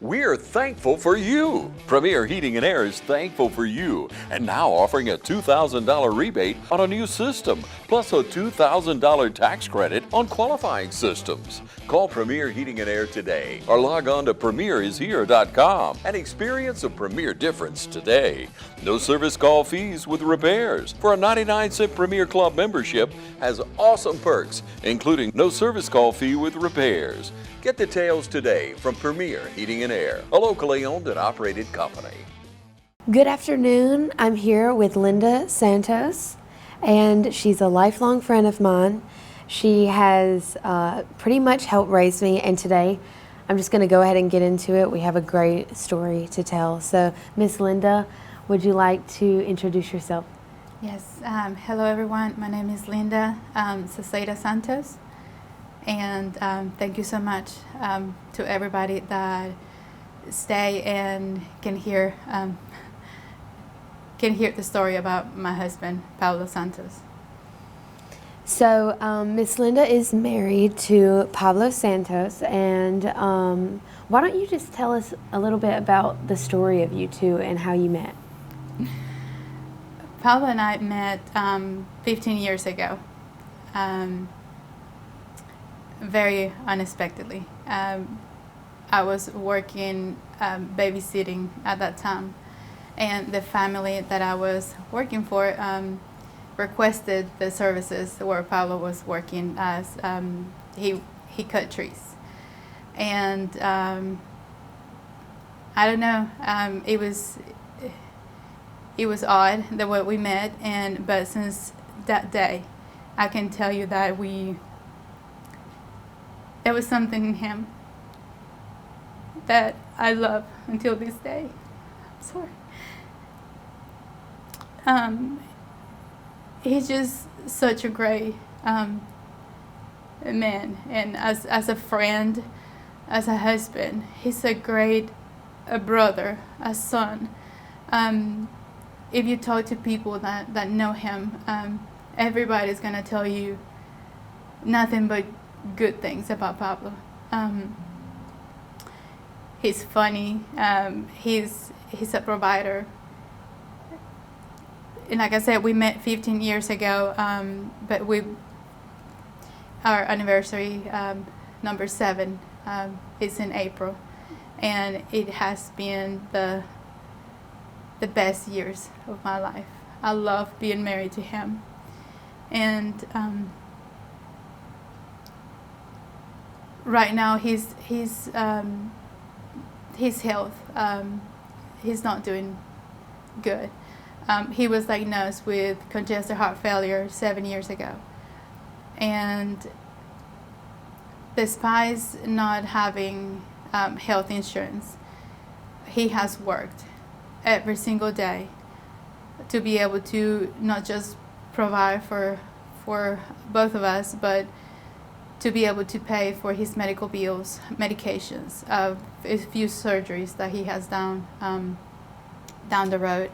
We're thankful for you. Premier Heating and Air is thankful for you and now offering a $2,000 rebate on a new system, plus a $2,000 tax credit on qualifying systems. Call Premier Heating and Air today or log on to premierishere.com and experience a Premier difference today. No service call fees with repairs. For a 99-cent Premier Club membership has awesome perks, including no service call fee with repairs. Get details today from Premier Heating and Air, a locally owned and operated company. Good afternoon. I'm here with Lynda Santos, and she's a lifelong friend of mine. She has pretty much helped raise me, and today I'm just going to go ahead and get into it. We have a great story to tell. So, Miss Lynda, would you like to introduce yourself? Yes. Hello, everyone. My name is Lynda Santos. And thank you so much to everybody that stay and can hear the story about my husband, Pablo Santos. So Miss Lynda is married to Pablo Santos, and why don't you just tell us a little bit about the story of you two and how you met? Pablo and I met 15 years ago. Very unexpectedly. I was working babysitting at that time, and the family that I was working for requested the services where Pablo was working as he cut trees. And I don't know, it was odd the way we met, but since that day I can tell you that there was something in him that I love until this day. I'm sorry. He's just such a great man, and as a friend, as a husband, he's a great brother, a son. If you talk to people that know him, everybody's gonna tell you nothing but good things about Pablo. He's funny. He's a provider. And like I said, we met 15 years ago, but our anniversary, number 7, is in April, and it has been the best years of my life. I love being married to him, and right now his health, he's not doing good. He was diagnosed with congestive heart failure 7 years ago, and despite not having health insurance, he has worked every single day to be able to not just provide for both of us, but to be able to pay for his medical bills, medications, a few surgeries that he has down the road.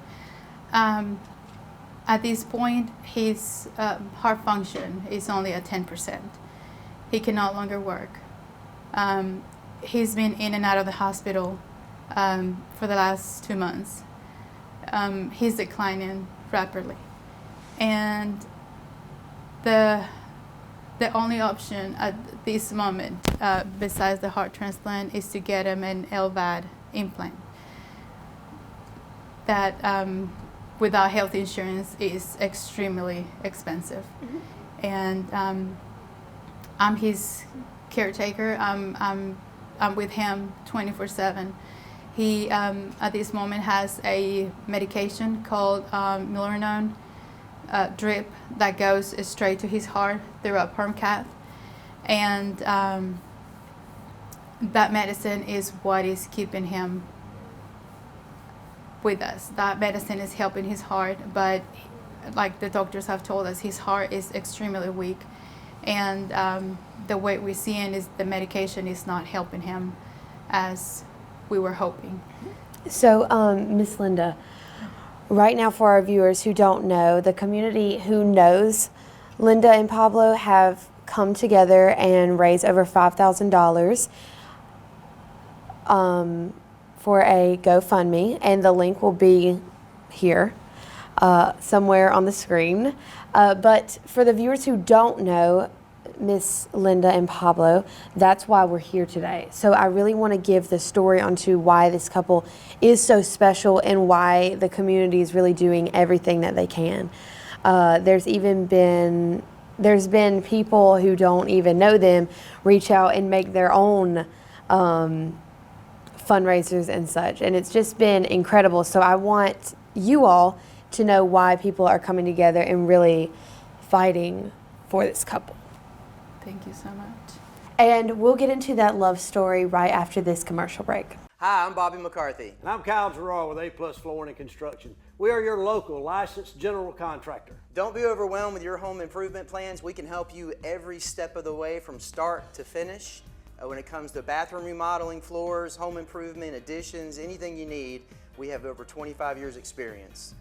At this point, his heart function is only at 10%. He can no longer work. He's been in and out of the hospital for the last 2 months. He's declining rapidly, and the only option at this moment, besides the heart transplant, is to get him an LVAD implant. That without health insurance is extremely expensive. Mm-hmm. And I'm his caretaker. I'm with him 24/7. He at this moment has a medication called milrinone drip that goes straight to his heart through a perm cath, and that medicine is what is keeping him with us. That medicine is helping his heart, but like the doctors have told us, his heart is extremely weak, and the way we're seeing is the medication is not helping him as we were hoping. So, Miss Lynda, right now for our viewers who don't know, the community who knows Lynda and Pablo have come together and raised over $5,000. for a GoFundMe, and the link will be here somewhere on the screen. But for the viewers who don't know Miss Lynda and Pablo, that's why we're here today. So I really want to give the story onto why this couple is so special and why the community is really doing everything that they can. There's been people who don't even know them reach out and make their own fundraisers and such, and it's just been incredible. So I want you all to know why people are coming together and really fighting for this couple. Thank you so much. And we'll get into that love story right after this commercial break. Hi, I'm Bobby McCarthy. And I'm Kyle Gerard with A-Plus Flooring and Construction. We are your local licensed general contractor. Don't be overwhelmed with your home improvement plans. We can help you every step of the way from start to finish. When it comes to bathroom remodeling, floors, home improvement, additions, anything you need, we have over 25 years experience.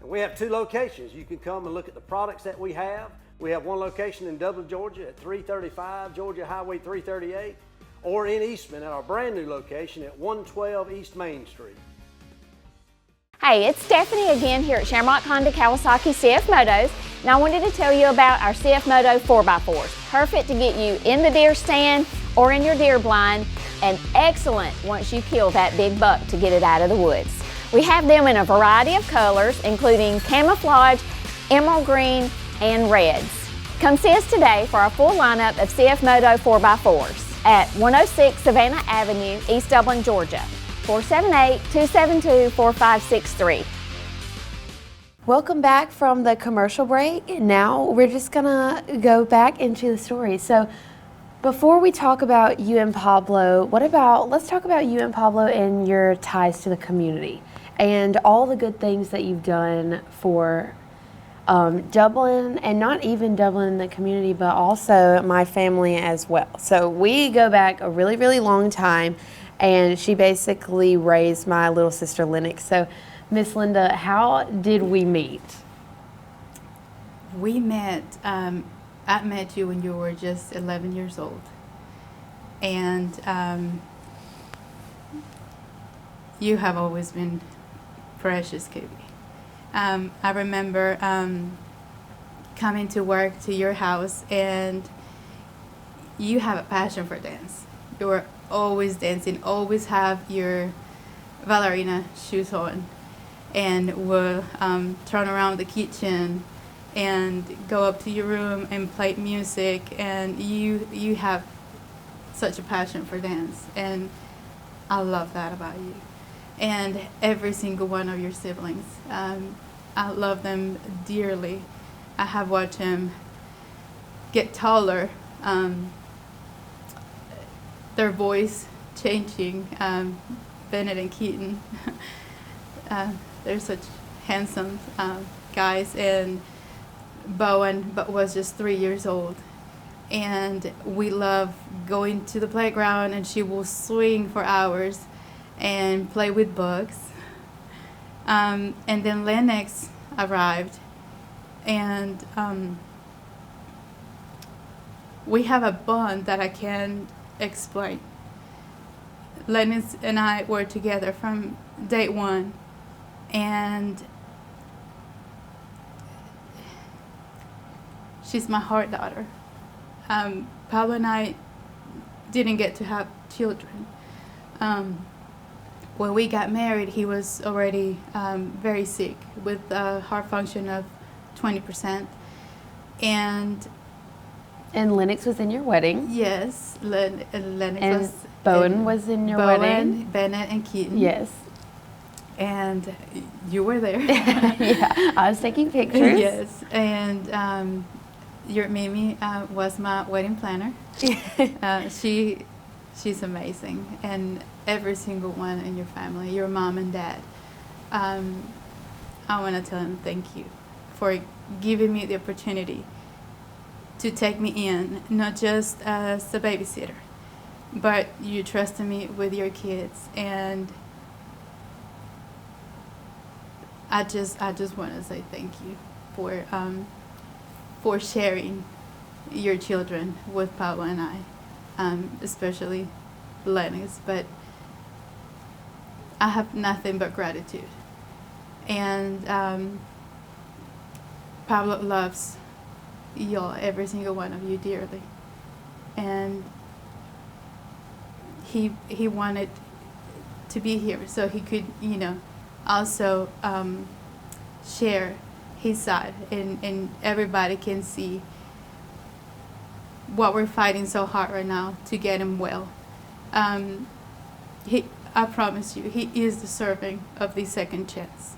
And we have 2 locations. You can come and look at the products that we have. We have one location in Dublin, Georgia at 335 Georgia Highway 338, or in Eastman at our brand new location at 112 East Main Street. Hey, it's Stephanie again here at Shamrock Honda Kawasaki CF Motos, and I wanted to tell you about our CF Moto 4x4s. Perfect to get you in the deer stand or in your deer blind, and excellent once you kill that big buck to get it out of the woods. We have them in a variety of colors, including camouflage, emerald green, and reds. Come see us today for our full lineup of CF Moto 4x4s at 106 Savannah Avenue, East Dublin, Georgia. 478-272-4563. Welcome back from the commercial break. Now we're just gonna go back into the story. So before we talk about you and Pablo, let's talk about you and Pablo and your ties to the community and all the good things that you've done for Dublin, and not even Dublin, the community, but also my family as well. So we go back a really, really long time, and she basically raised my little sister Lennox. So Miss Lynda, how did we meet? We met, I met you when you were just 11 years old. And you have always been precious, Katie. I remember coming to work to your house, and you have a passion for dance. You were always dancing, always have your ballerina shoes on, and will turn around the kitchen and go up to your room and play music, and you have such a passion for dance, and I love that about you. And every single one of your siblings, I love them dearly. I have watched them get taller, their voice changing. Bennett and Keaton, they're such handsome guys, and Bowen was just 3 years old, and we love going to the playground, and she will swing for hours and play with bugs. And then Lennox arrived, and we have a bond that I can't explain. Lennox and I were together from day one, and she's my heart daughter. Pablo and I didn't get to have children. When we got married, he was already very sick with a heart function of 20%. And Lennox was in your wedding. yes, Lennox And was. Bowen was in your wedding. Bennett and Keaton. Yes. And you were there. Yeah, I was taking pictures. Yes, and your Mimi was my wedding planner. She's amazing, and every single one in your family, your mom and dad. I want to tell them thank you for giving me the opportunity to take me in, not just as a babysitter, but you trusted me with your kids, and I just want to say thank you for sharing your children with Pablo and I, especially Lennox. But I have nothing but gratitude. And Pablo loves y'all, every single one of you, dearly. And he wanted to be here so he could, also share his side, and everybody can see what we're fighting so hard right now to get him well. I promise you, he is deserving of the second chance.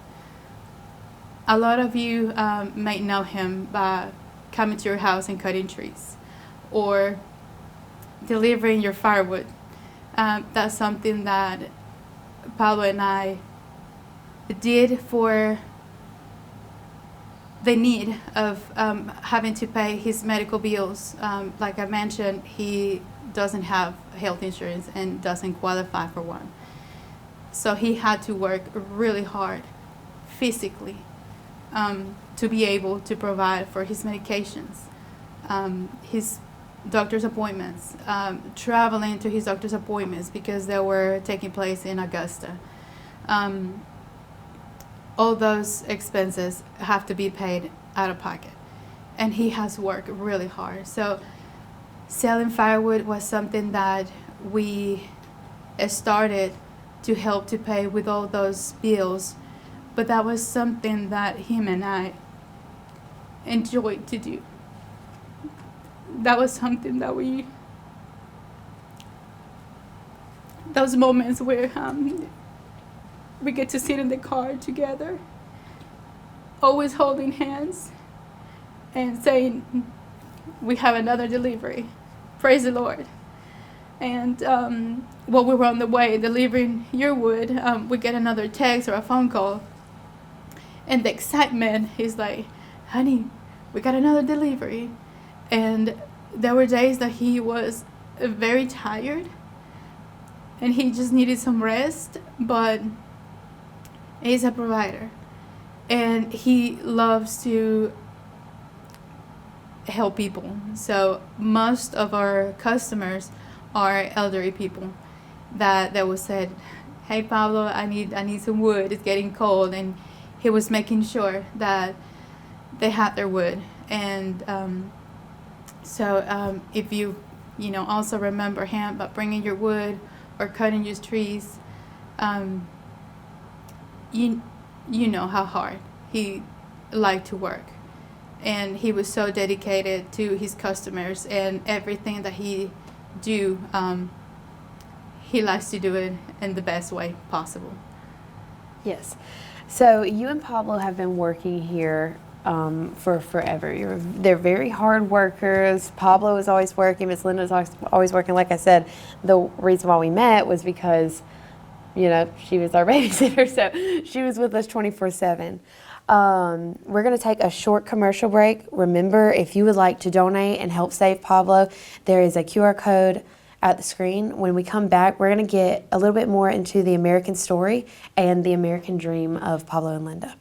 A lot of you may know him by coming to your house and cutting trees, or delivering your firewood. That's something that Pablo and I did for the need of having to pay his medical bills. Like I mentioned, he doesn't have health insurance and doesn't qualify for one. So he had to work really hard physically to be able to provide for his medications, his doctor's appointments, traveling to his doctor's appointments because they were taking place in Augusta. All those expenses have to be paid out of pocket, and he has worked really hard. So selling firewood was something that we started to help to pay with all those bills, but that was something that him and I enjoyed to do. That was something that those moments where we get to sit in the car together, always holding hands and saying, we have another delivery. Praise the Lord. And while we were on the way delivering your wood, we get another text or a phone call. And the excitement is like, honey, we got another delivery. And there were days that he was very tired and he just needed some rest, but he's a provider, and he loves to help people. So most of our customers are elderly people that will say, hey Pablo, I need some wood, it's getting cold, and he was making sure that they had their wood. And so if you also remember him about bringing your wood or cutting your trees, you know how hard he liked to work, and he was so dedicated to his customers, and everything that he do, he likes to do it in the best way possible. Yes. So you and Pablo have been working here for forever. They're very hard workers. Pablo is always working. Miss Lynda is always working. Like I said, the reason why we met was because, she was our babysitter, so she was with us 24/7. We're going to take a short commercial break. Remember, if you would like to donate and help save Pablo, there is a QR code at the screen. When we come back, we're going to get a little bit more into the American story and the American dream of Pablo and Lynda.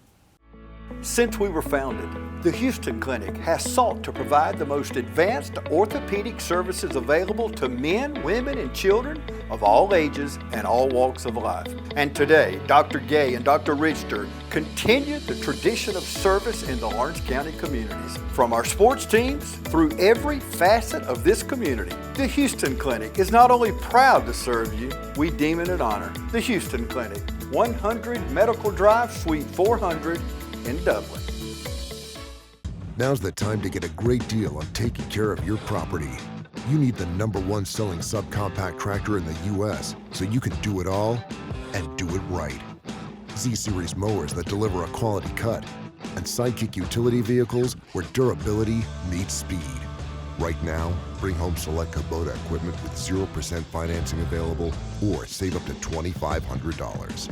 Since we were founded, the Houston Clinic has sought to provide the most advanced orthopedic services available to men, women, and children of all ages and all walks of life. And today, Dr. Gay and Dr. Richter continue the tradition of service in the Orange County communities. From our sports teams through every facet of this community, the Houston Clinic is not only proud to serve you, we deem it an honor. The Houston Clinic, 100 Medical Drive, Suite 400 in Dublin. Now's the time to get a great deal on taking care of your property. You need the #1 selling subcompact tractor in the U.S. so you can do it all and do it right. Z-Series mowers that deliver a quality cut, and Sidekick utility vehicles where durability meets speed. Right now, bring home select Kubota equipment with 0% financing available or save up to $2,500.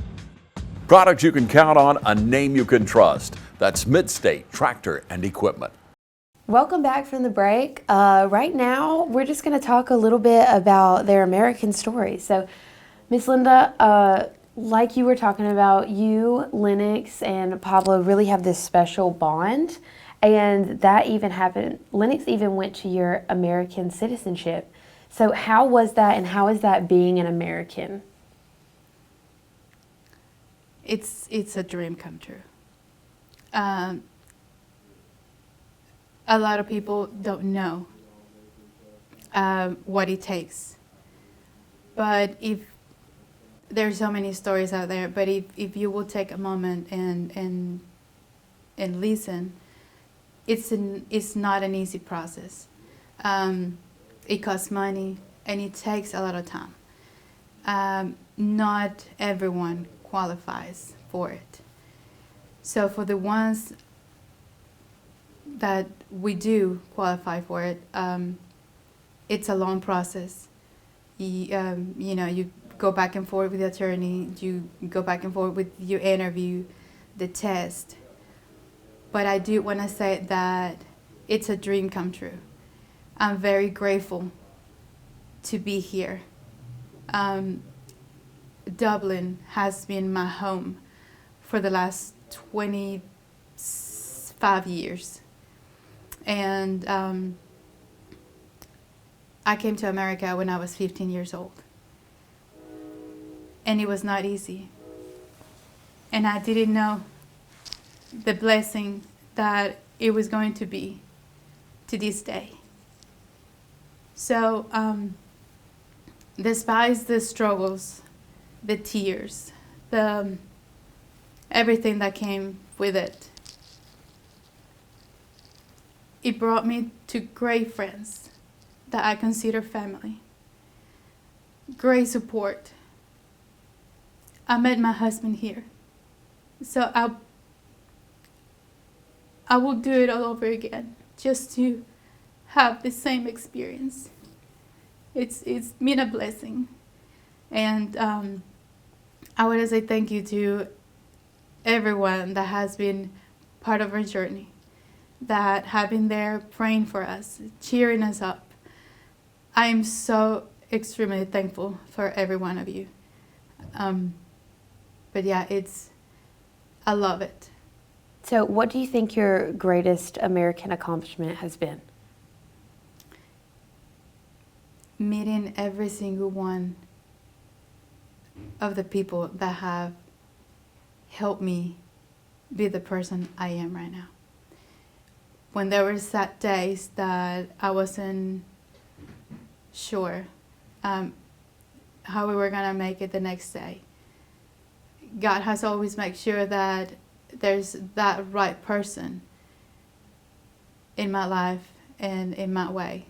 Products you can count on, a name you can trust. That's Mid-State Tractor and Equipment. Welcome back from the break. Right now, we're just going to talk a little bit about their American story. So, Miss Lynda, like you were talking about, you, Lennox, and Pablo really have this special bond. And that even happened, Lennox even went to your American citizenship. So how was that, and how is that being an American? it's a dream come true. A lot of people don't know what it takes. But if there's so many stories out there, but if you will take a moment and listen, it's not an easy process. It costs money and it takes a lot of time. Not everyone qualifies for it. So for the ones that we do qualify for it, it's a long process. You go back and forth with the attorney, you go back and forth with your interview, the test. But I do want to say that it's a dream come true. I'm very grateful to be here. Dublin has been my home for the last 25 years. And I came to America when I was 15 years old. And it was not easy. And I didn't know the blessing that it was going to be to this day. So, despite the struggles, the tears, everything that came with it, it brought me to great friends that I consider family. Great support. I met my husband here. So I will do it all over again just to have the same experience. It's been a blessing. And I want to say thank you to everyone that has been part of our journey, that have been there praying for us, cheering us up. I am so extremely thankful for every one of you. But yeah, I love it. So what do you think your greatest American accomplishment has been? Meeting every single one of the people that have helped me be the person I am right now. When there were sad days that I wasn't sure how we were going to make it the next day, God has always made sure that there's that right person in my life and in my way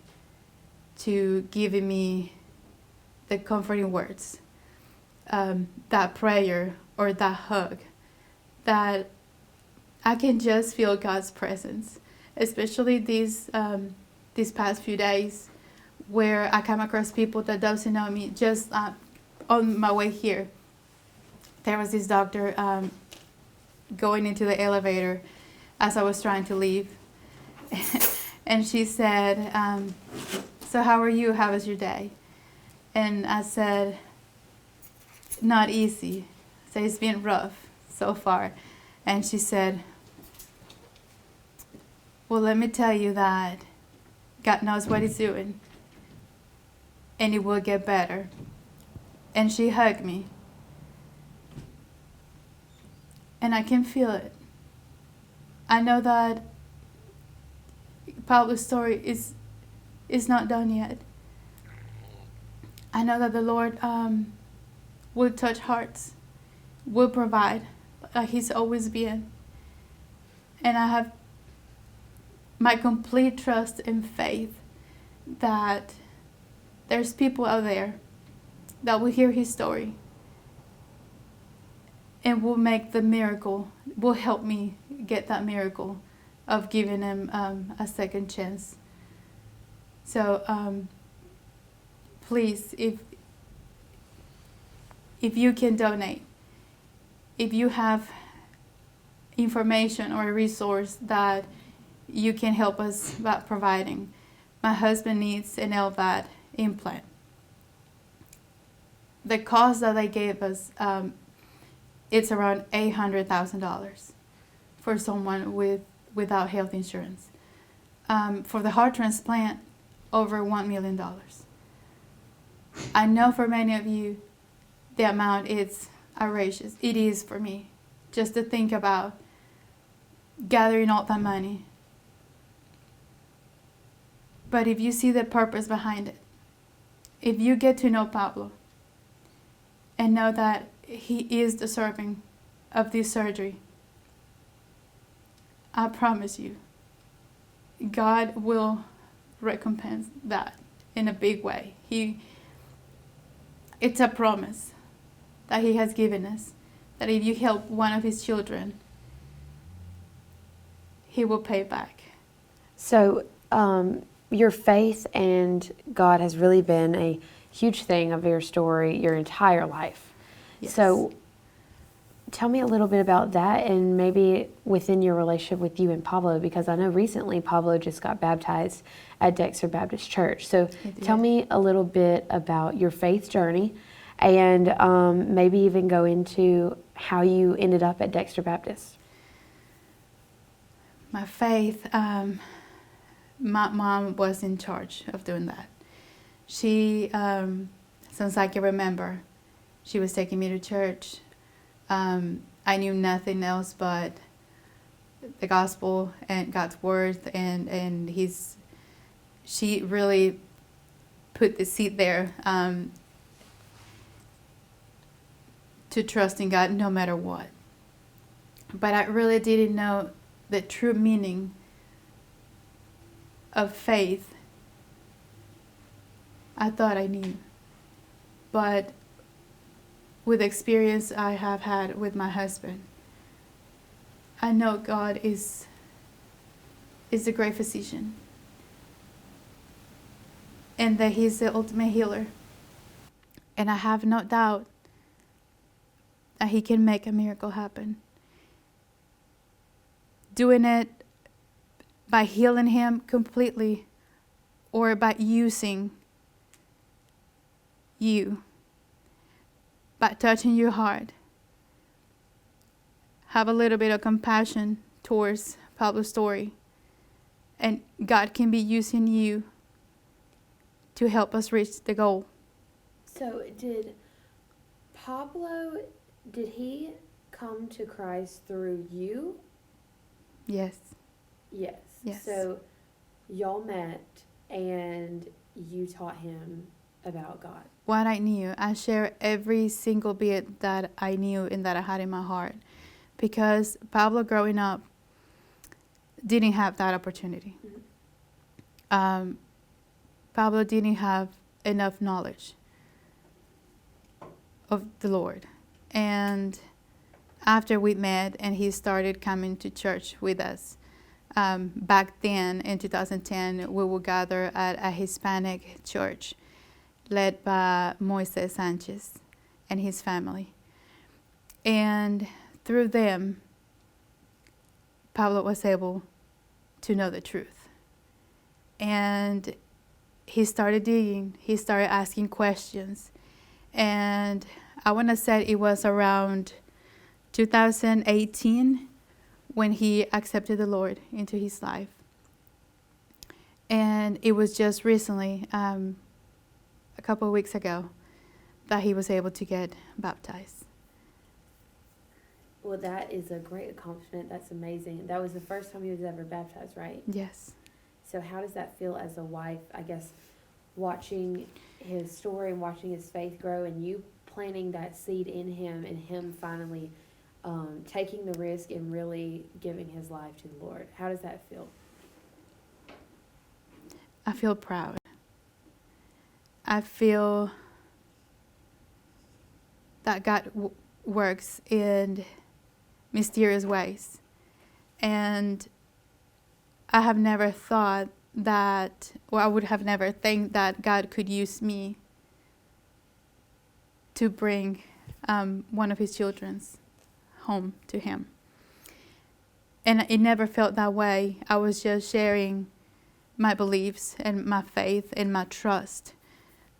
to give me the comforting words, that prayer or that hug, that I can just feel God's presence, especially these past few days where I come across people that doesn't know me. Just on my way here, there was this doctor going into the elevator as I was trying to leave. And she said, so how are you? How was your day? And I said, not easy. So it's been rough so far. And she said, well, let me tell you that God knows what he's doing. And it will get better. And she hugged me. And I can feel it. I know that Pablo's story is not done yet. I know that the Lord will touch hearts, will provide, like he's always been. And I have my complete trust and faith that there's people out there that will hear his story and will make the miracle, will help me get that miracle of giving him a second chance. So please, if you can donate, if you have information or a resource that you can help us by providing. My husband needs an LVAD implant. The cost that they gave us, it's around $800,000 for someone without health insurance. For the heart transplant, over $1 million. I know for many of you, the amount is outrageous. It is for me, just to think about gathering all that money. But if you see the purpose behind it, if you get to know Pablo and know that he is deserving of this surgery, I promise you, God will recompense that in a big way. It's a promise that he has given us, that if you help one of his children, he will pay back. So, your faith and God has really been a huge thing of your story your entire life. Yes. So, tell me a little bit about that, and maybe within your relationship with you and Pablo, because I know recently Pablo just got baptized at Dexter Baptist Church. So, tell me a little bit about your faith journey, and maybe even go into how you ended up at Dexter Baptist. My faith, my mom was in charge of doing that. She, since I can remember, she was taking me to church. I knew nothing else but the gospel and God's word, and she really put the seed there to trust in God no matter what. But I really didn't know the true meaning of faith. I thought I knew, but with the experience I have had with my husband, I know God is a great physician, and that he's the ultimate healer. And I have no doubt that he can make a miracle happen. Doing it by healing him completely, or by using you, by touching your heart. Have a little bit of compassion towards Pablo's story, and God can be using you to help us reach the goal. So, did he come to Christ through you? Yes. Yes. Yes. So, y'all met and you taught him about God. What I knew, I share every single bit that I knew and that I had in my heart, because Pablo growing up didn't have that opportunity. Mm-hmm. Pablo didn't have enough knowledge of the Lord. And after we met and he started coming to church with us, back then in 2010, we would gather at a Hispanic church led by Moises Sanchez and his family. And through them, Pablo was able to know the truth. And he started digging, he started asking questions. And I want to say it was around 2018 when he accepted the Lord into his life. And it was just recently, a couple of weeks ago, that he was able to get baptized. Well, that is a great accomplishment. That's amazing. That was the first time he was ever baptized, right? Yes. So how does that feel as a wife, I guess, watching his story and watching his faith grow, and you planting that seed in him, and him finally taking the risk and really giving his life to the Lord? How does that feel? I feel proud. I feel that God works in mysterious ways. And I have never thought that, or I would have never think that God could use me to bring one of his children's home to him. And it never felt that way. I was just sharing my beliefs and my faith and my trust.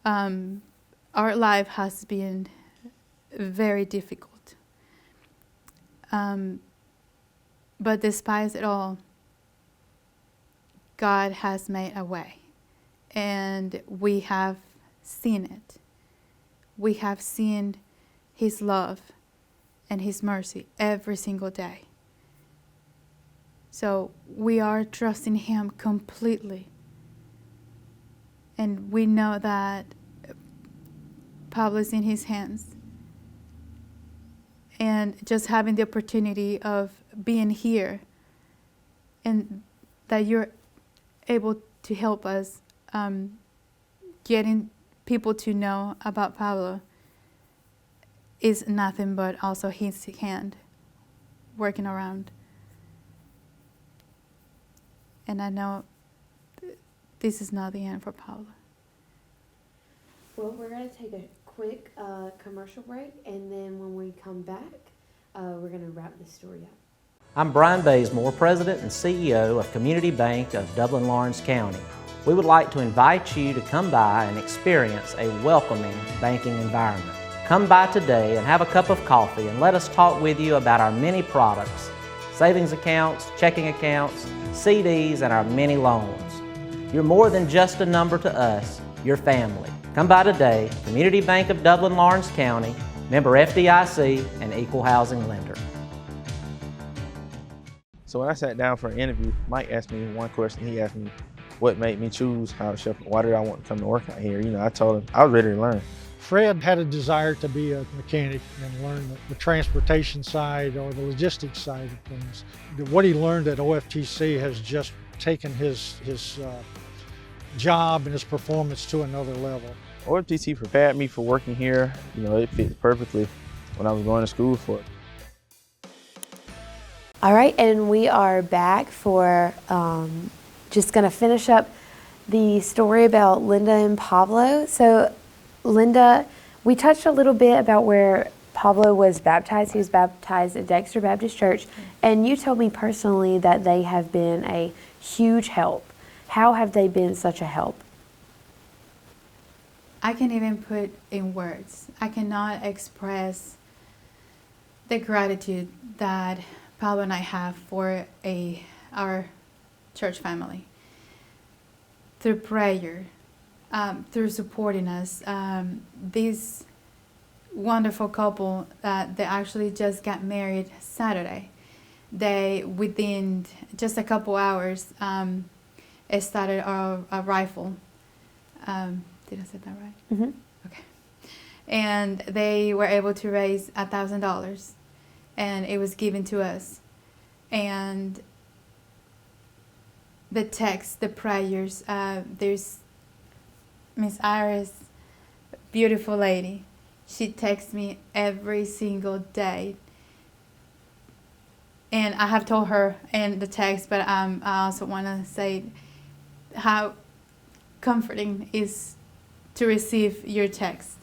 Our life has been very difficult. But despite it all, God has made a way. And we have seen it. We have seen his love and His mercy every single day. So we are trusting Him completely. And we know that Pablo is in His hands. And just having the opportunity of being here and that you're able to help us getting people to know about Pablo is nothing but also His hand working around. And I know this is not the end for Pablo. Well, we're going to take a quick commercial break, and then when we come back, we're going to wrap this story up. I'm Brian Bazemore, President and CEO of Community Bank of Dublin-Lawrence County. We would like to invite you to come by and experience a welcoming banking environment. Come by today and have a cup of coffee and let us talk with you about our many products, savings accounts, checking accounts, CDs, and our many loans. You're more than just a number to us, you're family. Come by today, Community Bank of Dublin-Lawrence County, member FDIC, and equal housing lender. So when I sat down for an interview, Mike asked me one question. He asked me what made me choose Howard Shepherd. Why did I want to come to work out here? You know, I told him I was ready to learn. Fred had a desire to be a mechanic and learn the transportation side or the logistics side of things. What he learned at OFTC has just taken his job and his performance to another level. OFTC prepared me for working here. You know, it fits perfectly when I was going to school for it. All right, and we are back for just going to finish up the story about Lynda and Pablo. So, Lynda, we touched a little bit about where Pablo was baptized. He was baptized at Dexter Baptist Church, and you told me personally that they have been a huge help. How have they been such a help? I can't even put in words. I cannot express the gratitude that Pablo and I have for our church family. Through prayer, through supporting us. This wonderful couple, they actually just got married Saturday. They, within just a couple hours, started a rifle. Did I say that right? Mm-hmm. Okay. And they were able to raise $1,000, and it was given to us. And the text, the prayers, there's Miss Iris, beautiful lady. She texts me every single day. And I have told her in the text, but I also want to say how comforting is to receive your text,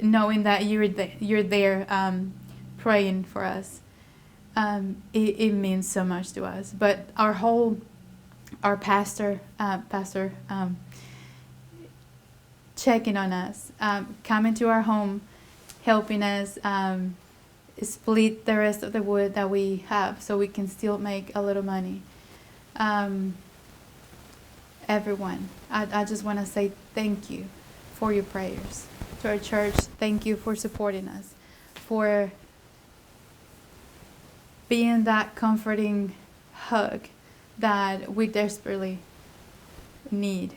knowing that you're there praying for us. It means so much to us. But our pastor checking on us, coming to our home, helping us split the rest of the wood that we have so we can still make a little money. Everyone, I just want to say thank you for your prayers. To our church, thank you for supporting us, for being that comforting hug that we desperately need.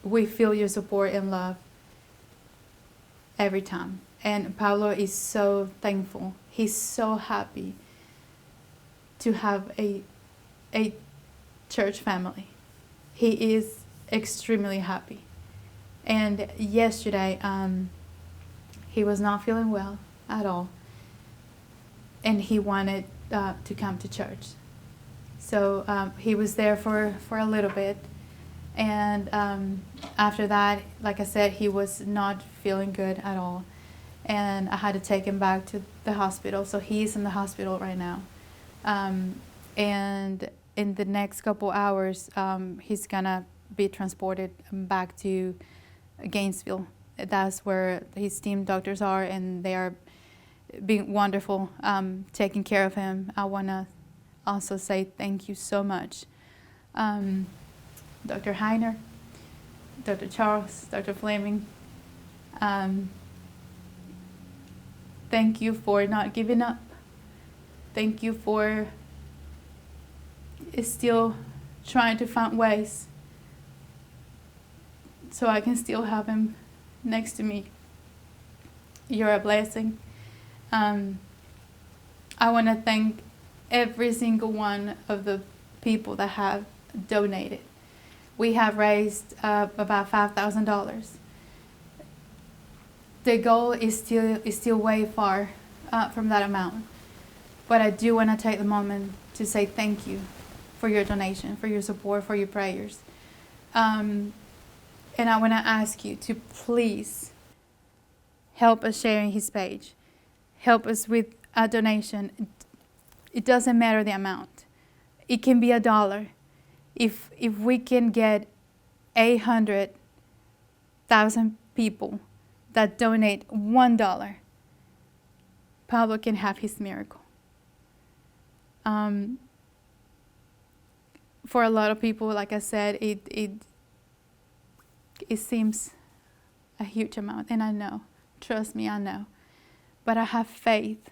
We feel your support and love every time. And Pablo is so thankful. He's so happy to have a church family. He is extremely happy. And yesterday, he was not feeling well at all. And he wanted to come to church. So he was there for a little bit. And after that, like I said, he was not feeling good at all. And I had to take him back to the hospital. So he's in the hospital right now. And in the next couple hours, he's going to be transported back to Gainesville. That's where his team doctors are, and they are being wonderful, taking care of him. I want to also say thank you so much. Dr. Heiner, Dr. Charles, Dr. Fleming, Thank you for not giving up. Thank you for still trying to find ways so I can still have him next to me. You're a blessing. I want to thank every single one of the people that have donated. We have raised about $5,000. The goal is still way far from that amount. But I do want to take the moment to say thank you for your donation, for your support, for your prayers. And I want to ask you to please help us sharing his page. Help us with a donation. It doesn't matter the amount. It can be $1. If we can get 800,000 people that donate $1, Pablo can have his miracle. For a lot of people, like I said, it seems a huge amount, and I know. Trust me, I know. But I have faith.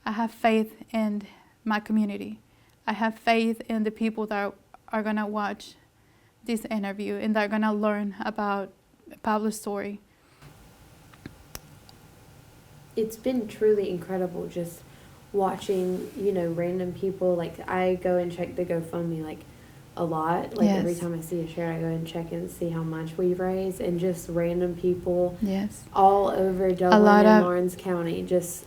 I have faith in my community. I have faith in the people that are going to watch this interview and that are going to learn about Pablo's story. It's been truly incredible just watching, random people. Like, I go and check the GoFundMe, like, a lot. Like, every time I see a share, I go and check and see how much we've raised. And just random people all over Dublin and Lawrence County just,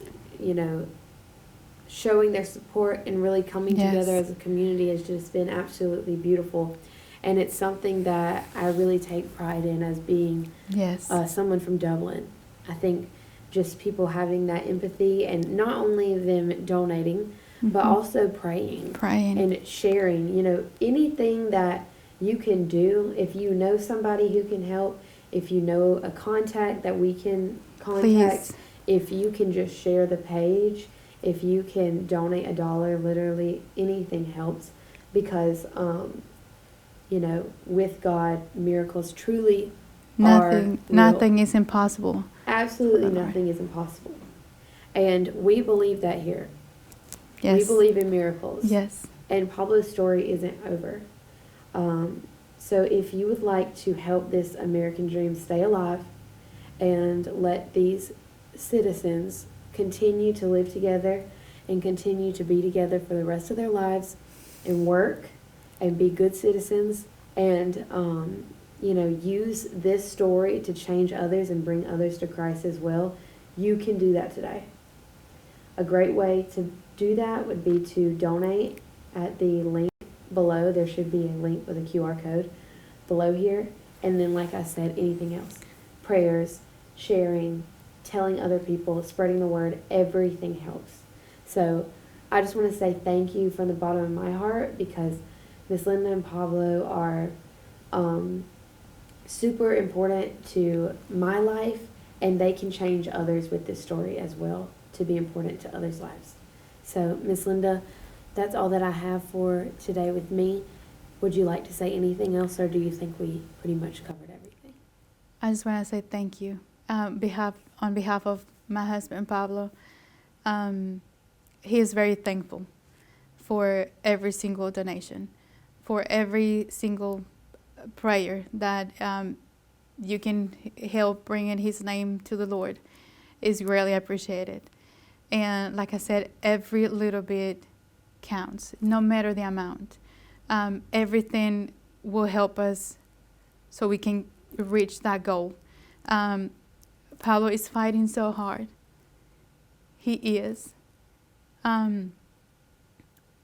showing their support and really coming together as a community has just been absolutely beautiful. And it's something that I really take pride in as being someone from Dublin. I think just people having that empathy and not only them donating, but also praying and sharing, anything that you can do. If you know somebody who can help, if you know a contact that we can contact, if you can just share the page, if you can donate $1, literally anything helps, because, with God, miracles truly are real. Nothing is impossible. Absolutely nothing is impossible. And we believe that here. Yes. We believe in miracles. Yes. And Pablo's story isn't over. So if you would like to help this American dream stay alive and let these citizens continue to live together and continue to be together for the rest of their lives and work and be good citizens and, use this story to change others and bring others to Christ as well, you can do that today. A great way to do that would be to donate at the link below. There should be a link with a QR code below here. And then, like I said, anything else. Prayers, sharing, telling other people, spreading the word, everything helps. So I just want to say thank you from the bottom of my heart, because Miss Lynda and Pablo are super important to my life, and they can change others with this story as well to be important to others' lives. So, Miss Lynda, that's all that I have for today with me. Would you like to say anything else, or do you think we pretty much covered everything? I just want to say thank you. On behalf of my husband, Pablo, he is very thankful for every single donation, for every single prayer that you can help bring in his name to the Lord is really appreciated. And like I said, every little bit counts, no matter the amount. Everything will help us so we can reach that goal. Pablo is fighting so hard. He is.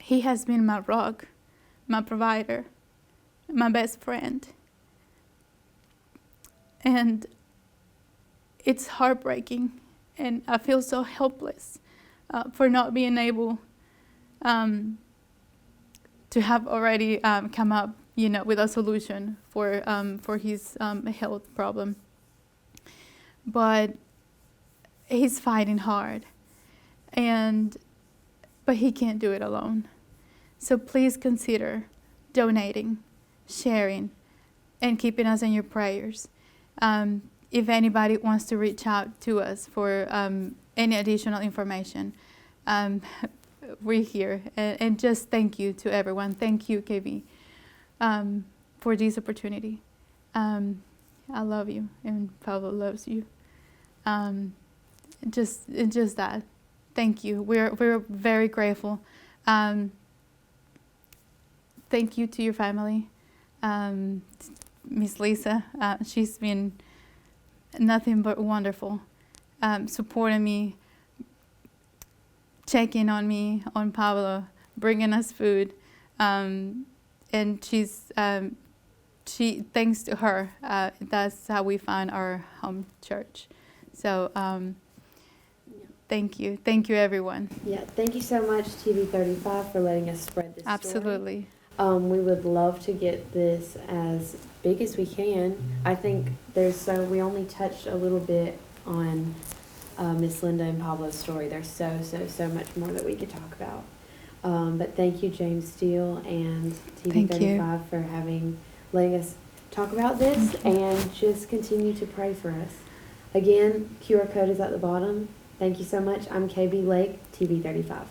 He has been my rock, my provider, my best friend. And it's heartbreaking, and I feel so helpless for not being able to have already come up, with a solution for his health problem. But he's fighting hard, but he can't do it alone. So please consider donating, sharing, and keeping us in your prayers. if anybody wants to reach out to us for any additional information, we're here. And just thank you to everyone. Thank you, KB, for this opportunity. I love you, and Pablo loves you. Just that. Thank you. We're very grateful. Thank you to your family, Miss Lisa. She's been nothing but wonderful, supporting me, checking on me, on Pablo, bringing us food, and she, thanks to her, that's how we found our home church. So thank you everyone. Yeah, thank you so much, TV35, for letting us spread this Absolutely. story. We would love to get this as big as we can. I think we only touched a little bit on Miss Lynda and Pablo's story. There's so much more that we could talk about. But thank you, James Steele and TV35 for letting us talk about this, and just continue to pray for us. Again, QR code is at the bottom. Thank you so much. I'm KB Lake, TV35.